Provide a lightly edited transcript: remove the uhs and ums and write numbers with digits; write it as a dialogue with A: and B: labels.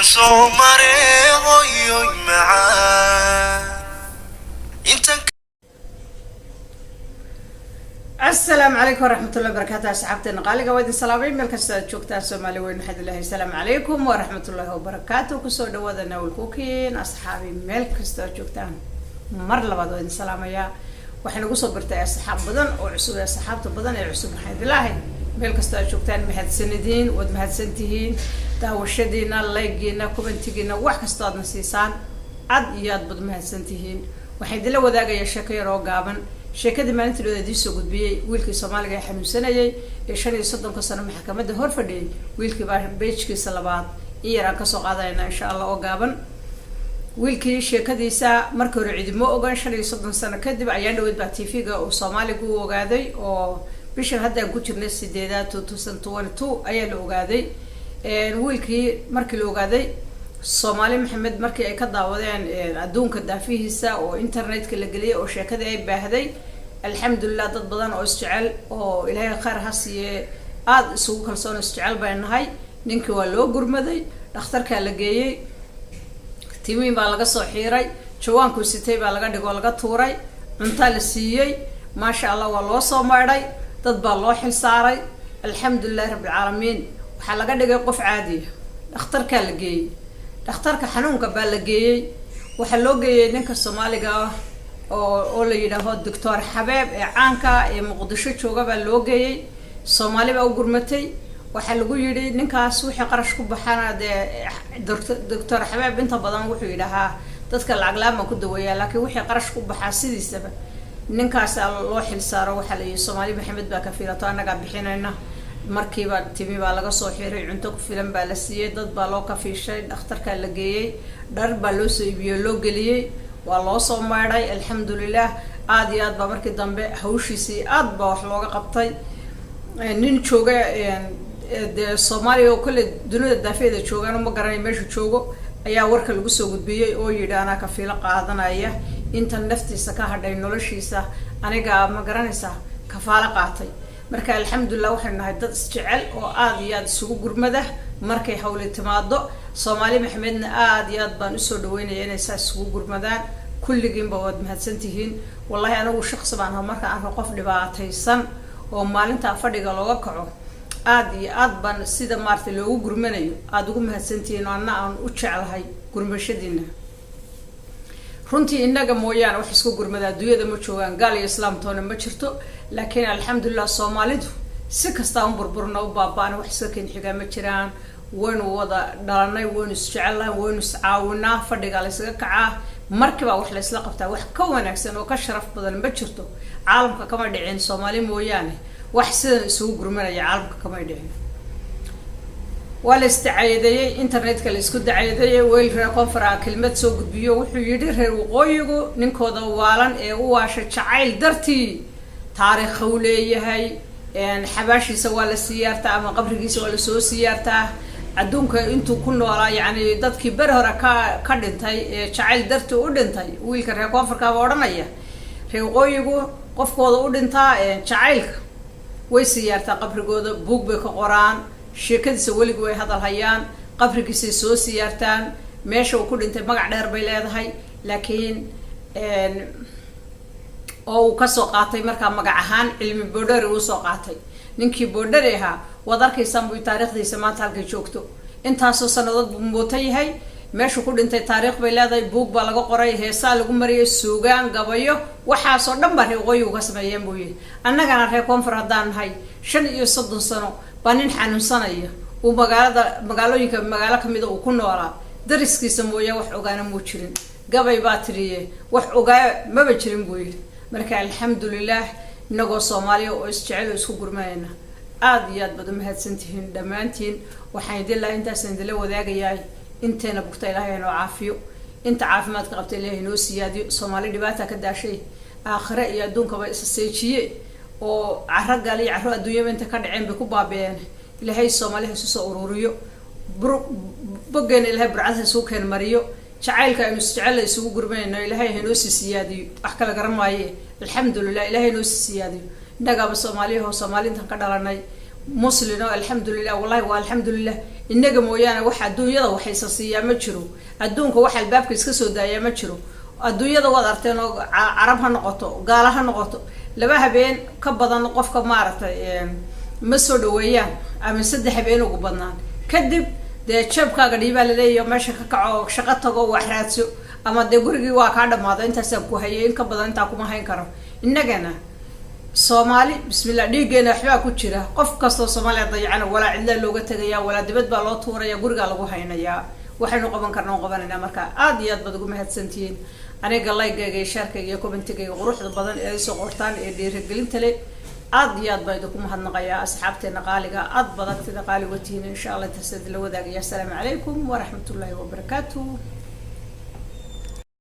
A: soo maray hooyoy macaan intan.
B: السلام عليكم ورحمة الله وبركاته أصحابتي نقالي قوادي سلامين ملك جوكتا سومالي وين حد الله السلام عليكم ورحمة الله وبركاته كسو دوادنا والكوكين أصحابي ملك جوكتا مر لبعض وين سلام يا وحنا قصو برتاي أصحاب بدن وعصوب أصحاب بدن عصوب حد الله ملك جوكتا مهد سندين ود مهد سنتين تاوشدينا لايقينا كومنتينا واحد استاد نسيسان عد ياد بد مهد سنتين وحيد الله وذاك يا شكير وقابن sheekadii maalintii dii soo gudbiyay wiilkii Soomaaliga ee xanuunsanayay ee 35 sano maxkamadda hor fadhiyay wiilkii baa beejkiisa labaad iyara ka soo qaadayna insha Allah oo gaaban wiilkii sheekadiisa markii hore cidimo ogaan 35 sano kadib ayaa dhaweyd baa TV-ga oo Soomaaliga uu ogaaday oo bishan hadda ku jirnay 2022 ayaa la ogaaday wiilkii markii la ogaaday Soomaali Maxamed markii ay ka daawadeen adduunka daafihiisa oo internetka la galiyay oo sheekada ay baahday alxamdulillah dad badan oo isjecel oo ilaahay khayr ha siiye aad isugu kalsoon isjecel baan nahay ninkii waa loo gurmaday dhakhtarka la geeyay timiin baa laga soo xiiray jawaanku sitay baa laga dhigo laga tuuray cunto la siiyay ma sha Allah waa loo soo maydhay dad baa loo xil saaray alxamdulillah rabbil caalamiin waxa laga dhigay qof caadi ah dhakhtarka la geeyay dhakhtarka xanuunka baa la geeyay waxa loo geeyay ninka Soomaaliga oo la yiraahdo Dr. Xabeeb ee caanka ee Muqdisho jooga baa loo geeyay Soomaaliba u gurmatay waxa lagu yiri ninkaas wixii qarash ku baxana Dr. Xabeeb inta badan wuxuu yiraahaa dadka lacag la'aan ku daweeyaa laakiin wixii qarash ku baxaa sidiisaba ninkaas loo xil saaro waxa la yiri Soomaali Maxamed baa ka fiirato anaga bixinayna markiiba timi baa laga soo xiray cunto ku filan baa la siiyay dad baa loo kafiishay dhakhtarka la geeyay dhar baa loo soo iibiyay loo galiyay waa loo soo maydhay alxamdulillah aad iyo aad baa markii dambe hawshiisii aad baa wax looga qabtay nin jooga Soomaaliya oo kale dunida daafeeda joogan ma garanay meesha joogo ayaa warka lagu soo gudbiyay oo yidhaana ka fiilo qaadanaya inta naftiisa ka hadhay noloshiisa aniga ma garanaysa kafaala qaatay marka alxamdulillah waxaan nahay dad isjecel oo aad iyo aad isugu gurmada markay hawle timaado Soomaali Maxamedna aad iyo aad baan u soo dhaweynaya inay saas isugu gurmadaan kulligiin baa wad mahadsantihiin wallahi anagu shakhsi baan marka aan qof dhibaataysan oo maalinta fadhiga looga kaco aad iyo aad baan sida maartay loogu gurmanayo aad ugu mahadsantihiin oo aan u jecelahay gurmashadiina runtii inaga mooyaan wax isku gurmada adduunyada ma joogan gaal iyo islaam toona ma jirto laakiin alxamdulillah Soomaalidu si kasta aan burburna u baabaan wax iska keen xiga ma jiraan waynu wada dhalanay waynu isjecelahay waynu iscaawinaa fadhiga la isaga kacaa markiiba wax la isla qabtaa wax ka wanaagsan oo ka sharaf badan ma jirto caalamka kama dhicin Soomaali mooyaan wax sidan isugu gurmanaya caalamka kama dhicin wala isticaayadayay internetka la isku dacaayadayay weel reer konfara kelmad soo gudbiyo wuxuu yiri reer waqooyigu ninkooda waalan ee u waasha jacayl dartii taariikh uu leeyahay xabaashiisa waa la siyaartaa ama qabrigiisa waa la soo siyaartaa adduunka intuu ku noolaa yani dadkii bar hore ka dhintay ee jacayl dartii u dhintay wiilka reer konfarka baa oranaya reer waqooyigu qofkooda u dhintaa jacaylka way siyaartaa qabrigooda buug bay ka qoraan sheekadiisa weligu way hadal hayaan qabrigiisa soo siyaartaan meesha uu ku dhintay magac dheer bay leedahay laakiin oo uu ka soo qaatay marka magac ahaan cilmi boodhari uu soo qaatay ninkii boodhari ahaa wadarkiisa buu taariikhdiisa maanta halkay joogto intaasoo sanadood buu mootay yahay meesha ku dhintay taariikh bay leedahay buug baa laga qoray heesaa lagu mariyay suugaan gabayo waxaas oo dhan baa reer waqooyigu ka sameeyeen buu yiri annagana reer koonfur haddaan nahay 35 sano baa nin xanuunsanaya uu magaalooyinka magaalo kamid ah uu ku noolaa dariskiisa mooya wax ogaana muu jirin gabay baa tiriye wax ogaa maba jirin buu yiri marka alxamdulillah inagoo Soomaaliya oo isjecel isku gurmayna aad iyo aad baad mahadsantihiin dhamaantiin waxaan idin la intaas idin la wadaagayaa inteena bugta Ilaahay inoo caafiyo inta caafimaadka qabta Ilaahay inoo siyaadiyo Soomaali dhibaato ka daashay aakhira iyo adduunka ba is seejiye oo carro gali carro adduunyada inta ka dhaceen bay ku baabeen Ilaahay Soomaaliya soo ururiyo bogan Ilaahay burcada soo keen mariyo jacaylka aynu isjecel isugu gurmayno Ilaahay inoo siyaadiyo wax kala garamaaye alxamdulillah Ilaahay inoo siyaadiyo indagaba Soomaaliya oo Soomaaliinta ka dhalanay مسلم الحمد لله والله والحمد لله إنك مويانا واحد الدنيا ده وحيس صيام ما تشرو الدون كواحد الباب كيسكسو دايا ما تشرو الدنيا ده وضعتنا عربها نقطة قالها نقطة لبها بين كبضا نقف كمارة مسود ويان أم سد حبين وقبضنا كذب ده شبكة قريبة لدي يوم ماشي كعو شقته جو وحراتسو أما ده قرقي واقعد ما ده أنت سبكو هين كبضا أنت أكو ما هين كرم إنك أنا Soomaali bismillah dhiigeena waxba ku jira qof kasto Soomaali dayacana wala cid looga tagaya wala dibad baa loo tuuraya guriga lagu haynaya waxaynu qaban karnaa qabanayna marka aad iyo aad baad ugu mahadsantihiin aniga like-gayga sharkayga iyo comment-gayga quruxda badan ee soo qortaan ee dhiirigelinta leh aad iyo aad baad ugu mahadnaqayaa asxaabteena qaaliga aad badagtida qaali watiina insha Allah tasadila wadaagaya assalamu alaykum wa rahmatullahi wa barakatuh